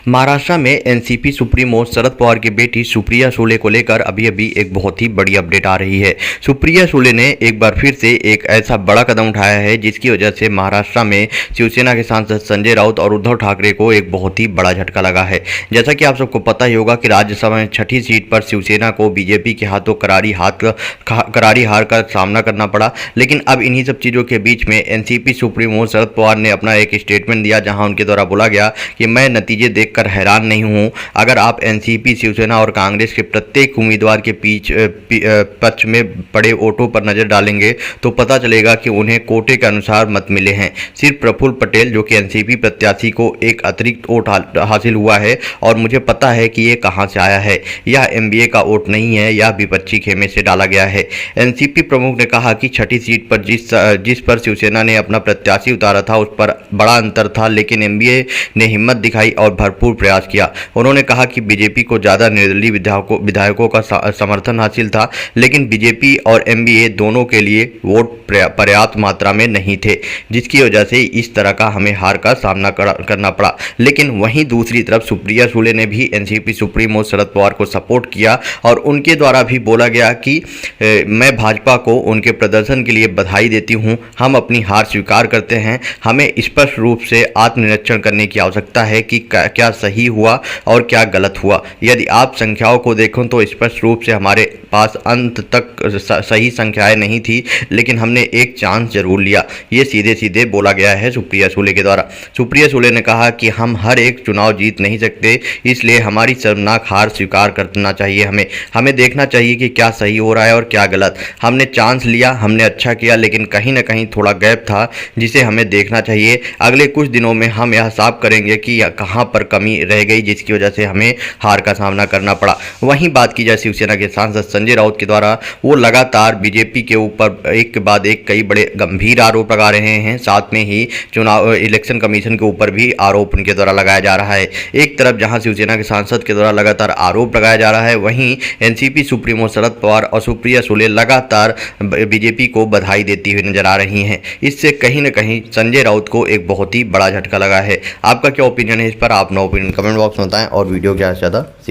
महाराष्ट्र में NCP supremo Sharad Pawar की बेटी सुप्रिया सुले को लेकर अभी एक बहुत ही बड़ी अपडेट आ रही है। सुप्रिया सुले ने एक बार फिर से एक ऐसा बड़ा कदम उठाया है जिसकी वजह से महाराष्ट्र में शिवसेना के सांसद संजय राउत और उद्धव ठाकरे को एक बहुत ही बड़ा झटका लगा है। जैसा कि आप सबको पता ही होगा कि राज्यसभा में 6ठी सीट पर शिवसेना को बीजेपी के हाथों करारी हार का सामना करना पड़ा। लेकिन अब इन्हीं सब चीज़ों के बीच में एनसीपी सुप्रीमो शरद पवार ने अपना एक स्टेटमेंट दिया, जहां उनके द्वारा बोला गया कि मैं नतीजे देखकर हैरान नहीं हूं। अगर आप एनसीपी, शिवसेना और कांग्रेस के प्रत्येक उम्मीदवार के पक्ष में पड़े वोटों पर नजर डालेंगे तो पता चलेगा कि उन्हें कोटे के अनुसार मत मिले हैं। सिर्फ प्रफुल्ल पटेल जो कि एनसीपी प्रत्याशी को एक अतिरिक्त वोट हासिल हुआ है और मुझे पता है कि ये कहां से आया है। यह एमबीए का वोट नहीं है, यह विपक्षी खेमे से डाला गया है। एनसीपी प्रमुख ने कहा कि 6ठी सीट पर जिस पर शिवसेना ने अपना प्रत्याशी उतारा था उस पर बड़ा अंतर था, लेकिन एमबीए ने हिम्मत दिखाई और भरपूर प्रयास किया। उन्होंने कहा कि बीजेपी को ज़्यादा निर्दलीय विधायकों का समर्थन हासिल था, लेकिन बीजेपी और एमबीए दोनों के लिए वोट पर्याप्त मात्रा में नहीं थे, जिसकी वजह से इस तरह का हमें हार का सामना करना पड़ा। लेकिन वहीं दूसरी तरफ सुप्रिया सुले ने भी एनसीपी सुप्रीमो शरद पवार को सपोर्ट किया और उनके द्वारा भी बोला गया कि मैं भाजपा को उनके प्रदर्शन के लिए बधाई देती हूं। हम अपनी हार स्वीकार करते हैं। हमें स्पष्ट रूप से आत्मनिरीक्षण करने की आवश्यकता है कि क्या सही हुआ और क्या गलत हुआ। यदि आप संख्याओं को देखें तो स्पष्ट रूप से हमारे पास अंत तक सही संख्याएं नहीं थी, लेकिन हमने एक चांस जरूर लिया। ये सीधे सीधे बोला गया है सुप्रिया सुले के द्वारा। सुप्रिया सुले ने कहा कि हम हर एक चुनाव जीत नहीं सकते, इसलिए हमारी शर्मनाक हार स्वीकार करना चाहिए। हमें देखना चाहिए कि क्या सही हो रहा है और क्या गलत। हमने चांस लिया, हमने अच्छा किया, लेकिन कहीं ना कहीं थोड़ा गैप था जिसे हमें देखना चाहिए। अगले कुछ दिनों में हम यह साफ करेंगे कि कहां पर कमी रह गई जिसकी वजह से हमें हार का सामना करना पड़ा। वहीं बात की जाए शिवसेना के सांसद संजय राउत के द्वारा, वो लगातार बीजेपी के ऊपर एक के बाद एक कई बड़े गंभीर आरोप लगा रहे हैं। साथ में ही चुनाव इलेक्शन कमीशन के ऊपर भी आरोप उनके द्वारा लगाया जा रहा है। एक तरफ जहां शिवसेना के सांसद के द्वारा लगातार आरोप लगाया जा रहा है, वहीं एनसीपी सुप्रीमो शरद पवार और सुप्रिया सुले लगातार बीजेपी को बधाई देती हुई नजर आ रही हैं। इससे कहीं ना कहीं संजय राउत को एक बहुत ही बड़ा झटका लगा है। आपका क्या ओपिनियन है इस पर? आप अपना ओपिनियन कमेंट बॉक्स में बताएं और वीडियो ज़्यादा से ज़्यादा शेयर